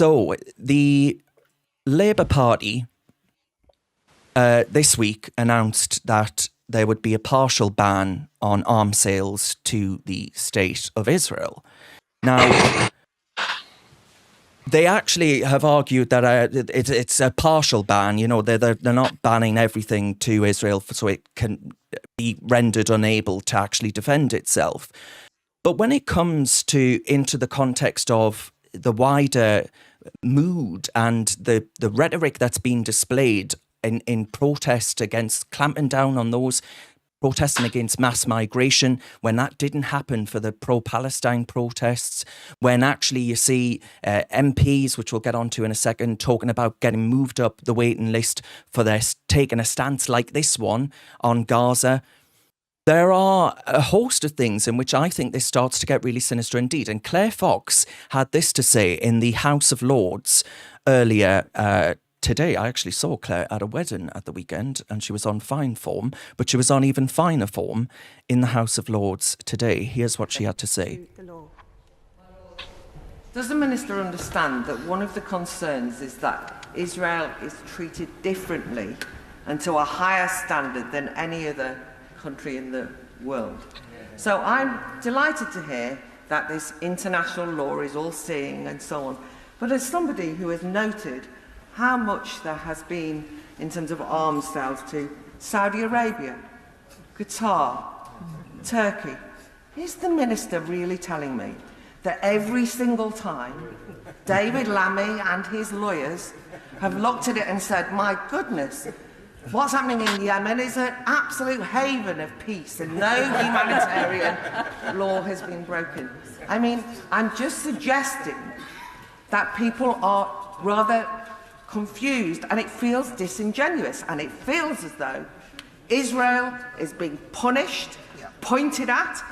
So the Labour Party this week announced that there would be a partial ban on arms sales to the State of Israel. Now, they actually have argued that it's a partial ban. You know, they're not banning everything to Israel so it can be rendered unable to actually defend itself. But when it comes into the context of the wider mood and the rhetoric that's been displayed in protest against clamping down on those protesting against mass migration, when that didn't happen for the pro-Palestine protests, when actually you see MPs, which we'll get onto in a second, talking about getting moved up the waiting list for their taking a stance like this one on Gaza. There are a host of things in which I think this starts to get really sinister indeed. And Claire Fox had this to say in the House of Lords earlier today. I actually saw Claire at a wedding at the weekend and she was on fine form, but she was on even finer form in the House of Lords today. Here's what she had to say. Does the Minister understand that one of the concerns is that Israel is treated differently and to a higher standard than any other country in the world? So I'm delighted to hear that this international law is all-seeing and so on. But as somebody who has noted how much there has been in terms of arms sales to Saudi Arabia, Qatar, Turkey, is the Minister really telling me that every single time David Lammy and his lawyers have looked at it and said, my goodness, what's happening in Yemen is an absolute haven of peace and no humanitarian law has been broken? I mean, I'm just suggesting that people are rather confused and it feels disingenuous and it feels as though Israel is being punished, pointed at,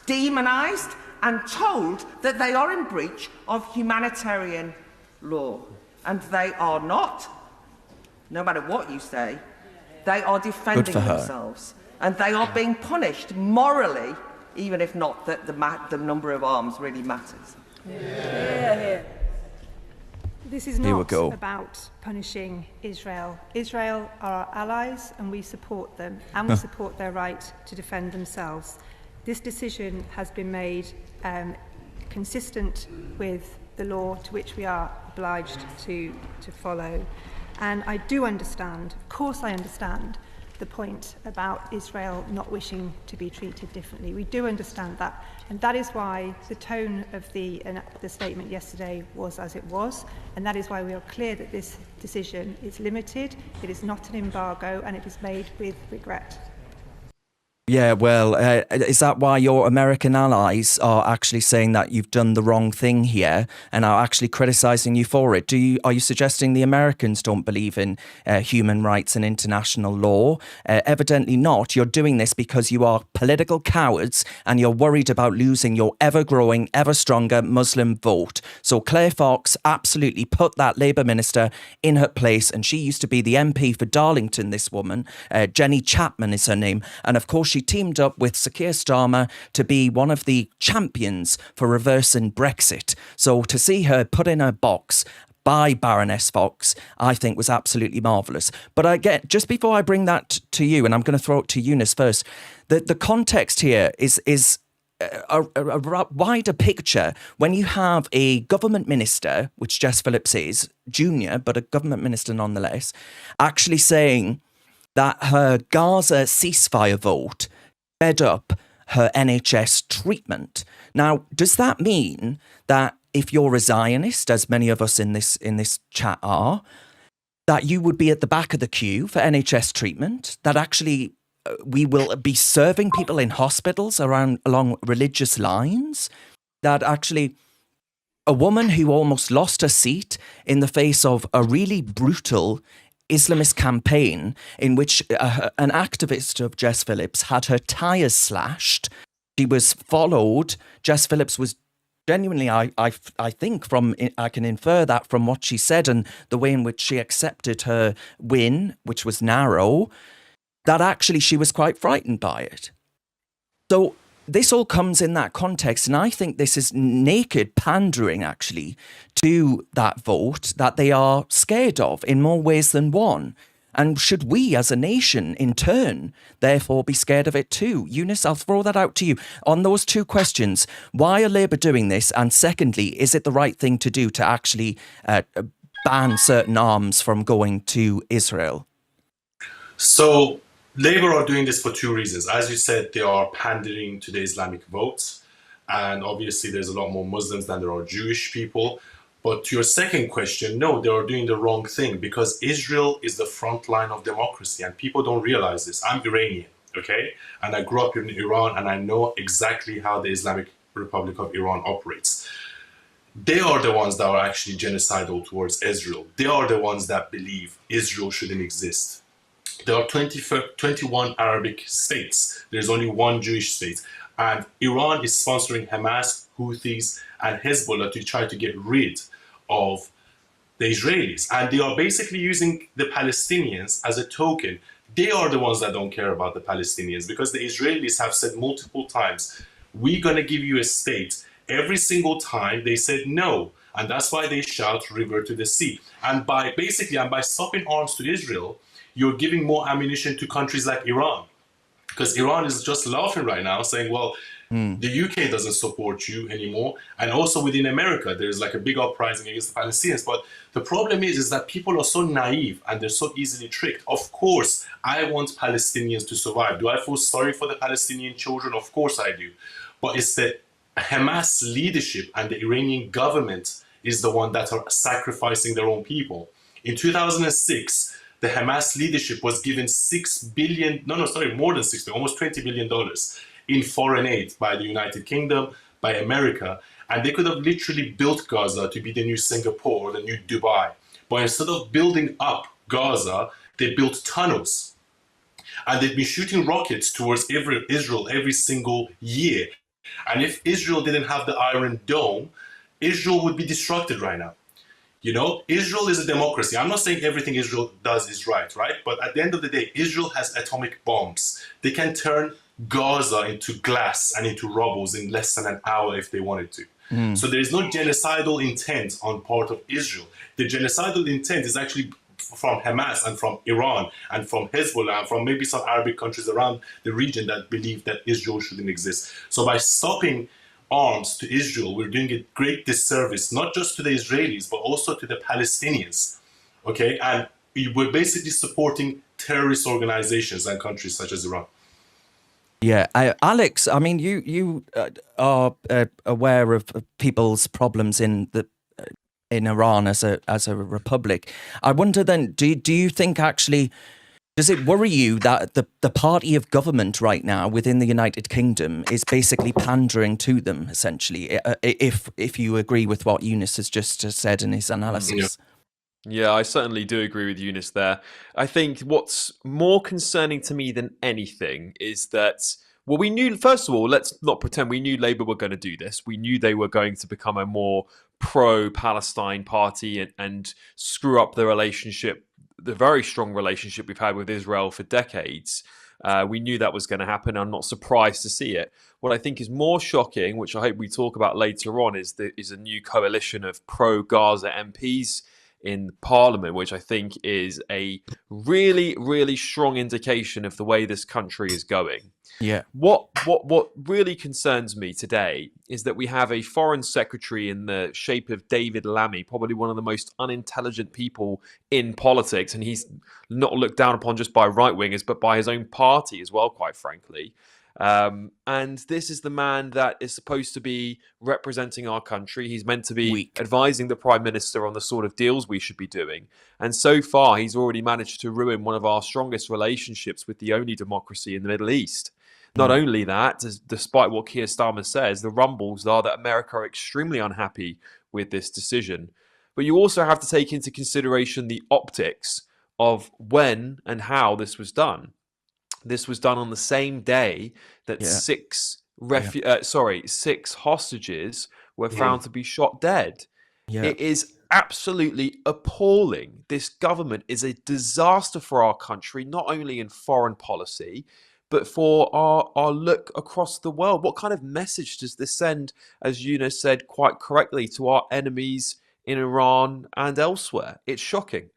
demonised and told that they are in breach of humanitarian law. And they are not, no matter what you say, they are defending themselves. And they are being punished morally, even if not that the number of arms really matters. This is not about punishing Israel. Israel are our allies and we support them and we support their right to defend themselves. This decision has been made consistent with the law to which we are obliged to follow. And I do understand, of course I understand, the point about Israel not wishing to be treated differently. We do understand that. And that is why the tone of the statement yesterday was as it was. And that is why we are clear that this decision is limited, it is not an embargo, and it is made with regret. Yeah, well, is that why your American allies are actually saying that you've done the wrong thing here and are actually criticising you for it? Are you suggesting the Americans don't believe in human rights and international law? Evidently not. You're doing this because you are political cowards and you're worried about losing your ever-growing, ever-stronger Muslim vote. So Claire Fox absolutely put that Labour minister in her place, and she used to be the MP for Darlington, this woman. Jenny Chapman is her name. And of course, she teamed up with Sir Keir Starmer to be one of the champions for reversing Brexit. So to see her put in a box by Baroness Fox, I think was absolutely marvellous. But just before I bring that to you, and I'm going to throw it to Eunice first, the context here is a wider picture. When you have a government minister, which Jess Phillips is, junior, but a government minister nonetheless, actually saying that her Gaza ceasefire vote fed up her NHS treatment. Now, does that mean that if you're a Zionist, as many of us in this chat are, that you would be at the back of the queue for NHS treatment, that actually we will be serving people in hospitals along religious lines, that actually a woman who almost lost her seat in the face of a really brutal Islamist campaign in which an activist of Jess Phillips had her tyres slashed. She was followed. Jess Phillips was genuinely, I think, I can infer that from what she said and the way in which she accepted her win, which was narrow, that actually she was quite frightened by it. So this all comes in that context, and I think this is naked pandering, actually, to that vote that they are scared of in more ways than one. And should we as a nation, in turn, therefore be scared of it too? Eunice, I'll throw that out to you. On those two questions, why are Labour doing this? And secondly, is it the right thing to do to actually ban certain arms from going to Israel? So Labour are doing this for two reasons. As you said, they are pandering to the Islamic vote. And obviously there's a lot more Muslims than there are Jewish people. But to your second question, no, they are doing the wrong thing, because Israel is the front line of democracy, and people don't realize this. I'm Iranian, okay? And I grew up in Iran, and I know exactly how the Islamic Republic of Iran operates. They are the ones that are actually genocidal towards Israel. They are the ones that believe Israel shouldn't exist. There are 21 Arabic states. There's only one Jewish state. And Iran is sponsoring Hamas, Houthis, and Hezbollah to try to get rid of the Israelis. And they are basically using the Palestinians as a token. They are the ones that don't care about the Palestinians, because the Israelis have said multiple times, we're going to give you a state. Every single time they said no. And that's why they shout river to the sea. And by stopping arms to Israel, you're giving more ammunition to countries like Iran. Because Iran is just laughing right now, saying, well, the UK doesn't support you anymore. And also within America, there's like a big uprising against the Palestinians. But the problem is that people are so naive and they're so easily tricked. Of course, I want Palestinians to survive. Do I feel sorry for the Palestinian children? Of course I do. But it's the Hamas leadership and the Iranian government is the one that are sacrificing their own people. In 2006, the Hamas leadership was given more than 6 billion, almost $20 billion in foreign aid by the United Kingdom, by America. And they could have literally built Gaza to be the new Singapore or the new Dubai. But instead of building up Gaza, they built tunnels. And they've been shooting rockets towards Israel every single year. And if Israel didn't have the Iron Dome, Israel would be destructed right now. You know, Israel is a democracy. I'm not saying everything Israel does is right? But at the end of the day, Israel has atomic bombs. They can turn Gaza into glass and into rubble in less than an hour if they wanted to. So there is no genocidal intent on part of Israel. The genocidal intent is actually from Hamas and from Iran and from Hezbollah and from maybe some Arabic countries around the region that believe that Israel shouldn't exist. So by stopping arms to Israel, we're doing a great disservice, not just to the Israelis, but also to the Palestinians, okay? And we're basically supporting terrorist organizations and countries such as Iran. Yeah, Alex, I mean, you are aware of people's problems in Iran as a republic. I wonder then, do you think actually, does it worry you that the party of government right now within the United Kingdom is basically pandering to them, essentially, if you agree with what Eunice has just said in his analysis? Yeah, I certainly do agree with Eunice there. I think what's more concerning to me than anything is that, well, we knew, first of all, let's not pretend we knew Labour were going to do this. We knew they were going to become a more pro-Palestine party and screw up the relationship, the very strong relationship we've had with Israel for decades. We knew that was going to happen. I'm not surprised to see it. What I think is more shocking, which I hope we talk about later on, is a new coalition of pro-Gaza MPs in Parliament, which I think is a really, really strong indication of the way this country is going. Yeah. What really concerns me today is that we have a foreign secretary in the shape of David Lammy, probably one of the most unintelligent people in politics, and he's not looked down upon just by right-wingers, but by his own party as well, quite frankly. And this is the man that is supposed to be representing our country. He's meant to be advising the Prime Minister on the sort of deals we should be doing. And so far, he's already managed to ruin one of our strongest relationships with the only democracy in the Middle East. Not only that, despite what Keir Starmer says, the rumbles are that America are extremely unhappy with this decision. But you also have to take into consideration the optics of when and how this was done. This was done on the same day that six hostages were found to be shot dead. Yeah. It is absolutely appalling. This government is a disaster for our country, not only in foreign policy, but for our look across the world. What kind of message does this send, as Eunice said quite correctly, to our enemies in Iran and elsewhere? It's shocking.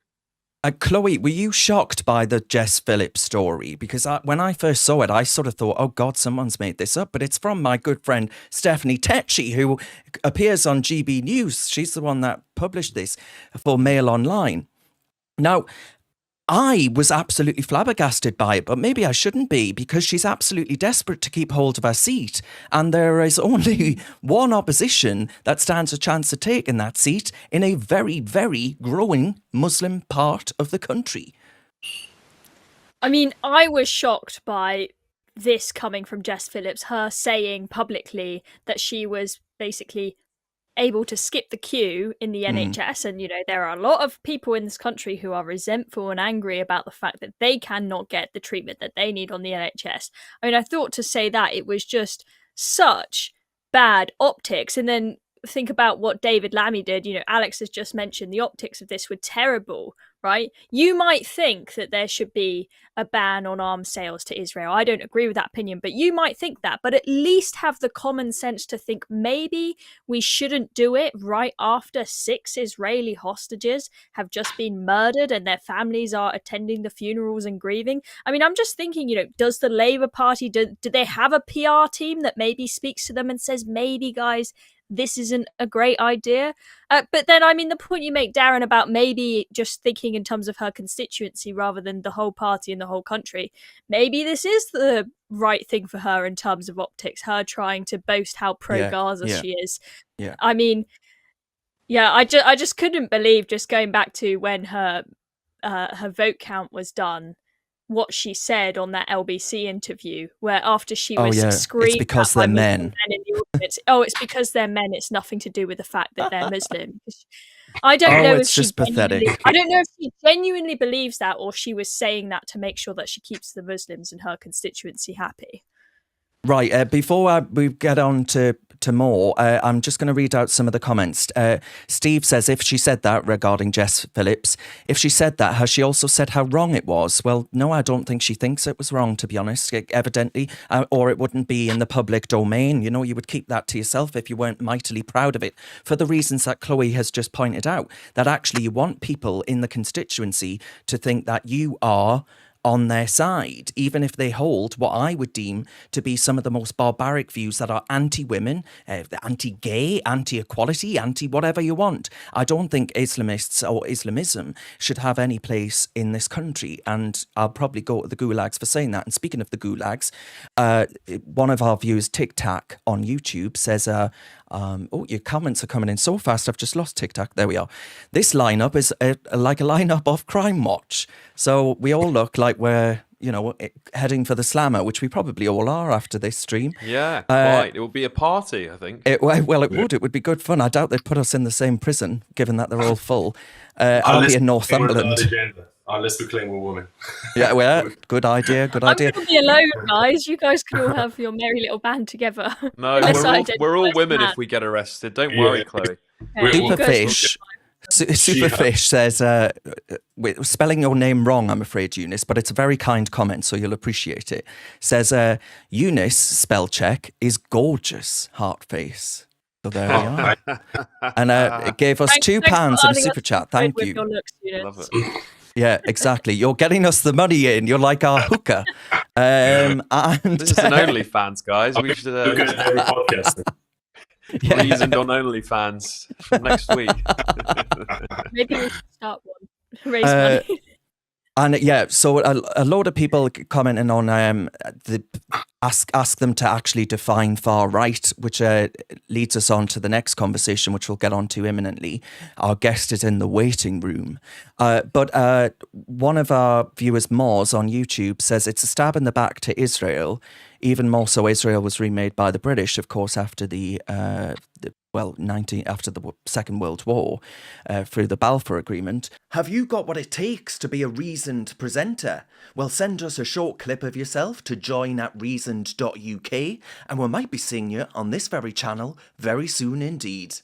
Chloe, were you shocked by the Jess Phillips story? Because when I first saw it, I sort of thought, oh God, someone's made this up. But it's from my good friend Stephanie Tecci, who appears on GB News. She's the one that published this for Mail Online. Now, I was absolutely flabbergasted by it, but maybe I shouldn't be, because she's absolutely desperate to keep hold of her seat. And there is only one opposition that stands a chance of taking that seat in a very, very growing Muslim part of the country. I mean, I was shocked by this coming from Jess Phillips, her saying publicly that she was basically able to skip the queue in the NHS. And, you know, there are a lot of people in this country who are resentful and angry about the fact that they cannot get the treatment that they need on the NHS. I mean, I thought to say that it was just such bad optics. And then think about what David Lammy did. You know, Alex has just mentioned the optics of this were terrible, right? You might think that there should be a ban on arms sales to Israel. I don't agree with that opinion, but you might think that. But at least have the common sense to think maybe we shouldn't do it right after 6 Israeli hostages have just been murdered and their families are attending the funerals and grieving. I mean, I'm just thinking, you know, does the Labour Party, do they have a PR team that maybe speaks to them and says, maybe guys, this isn't a great idea? But then, I mean, the point you make, Darren, about maybe just thinking in terms of her constituency rather than the whole party and the whole country, maybe this is the right thing for her in terms of optics, her trying to boast how pro-Gaza she is. Yeah. I mean, yeah, I just couldn't believe, just going back to when her vote count was done, what she said on that LBC interview, where after she was screamed it's because at by they're Muslim men. in the audience, it's because they're men. It's nothing to do with the fact that they're Muslim. I don't know it's if just pathetic. I don't know if she genuinely believes that, or she was saying that to make sure that she keeps the Muslims in her constituency happy. Right, before we get on to more, I'm just going to read out some of the comments. Steve says, if she said that regarding Jess Phillips, if she said that, has she also said how wrong it was? Well, no, I don't think she thinks it was wrong, to be honest, evidently, or it wouldn't be in the public domain. You know, you would keep that to yourself if you weren't mightily proud of it, for the reasons that Chloe has just pointed out, that actually you want people in the constituency to think that you are on their side, even if they hold what I would deem to be some of the most barbaric views that are anti-women, anti-gay, anti-equality, anti-whatever you want. I don't think Islamists or Islamism should have any place in this country, and I'll probably go to the gulags for saying that. And speaking of the gulags, one of our viewers, Tic Tac on YouTube, says, your comments are coming in so fast, I've just lost TikTok. There we are. This lineup is like a lineup of Crime Watch. So we all look like we're, you know, heading for the slammer, which we probably all are after this stream. Yeah, quite. It will be a party, I think. It would. It would be good fun. I doubt they'd put us in the same prison, given that they're all full. I'll be in Northumberland. Unless we claim we're women. Yeah, well, good idea. I'm going to be alone, guys. You guys can all have your merry little band together. No, we're all women if we get arrested. Don't worry, Chloe. Superfish says, spelling your name wrong, I'm afraid, Eunice, but it's a very kind comment, so you'll appreciate it. Says, Eunice, spell check, is gorgeous, heart face. So there we are. And it gave us £2 in a super chat. Thank you. Love it. Yeah, exactly. You're getting us the money in. You're like our hooker. And this is an OnlyFans, guys. We should podcast. Reasoned on OnlyFans from next week. Maybe we should start one. Raise money. And yeah, so a load of people commenting on ask them to actually define far right, which leads us on to the next conversation, which we'll get on to imminently. Our guest is in the waiting room. But one of our viewers, Moz, on YouTube says it's a stab in the back to Israel. Even more so, Israel was remade by the British, of course, after after the Second World War, through the Balfour Agreement. Have you got what it takes to be a reasoned presenter? Well, send us a short clip of yourself to join@reasoned.uk, and we might be seeing you on this very channel very soon indeed.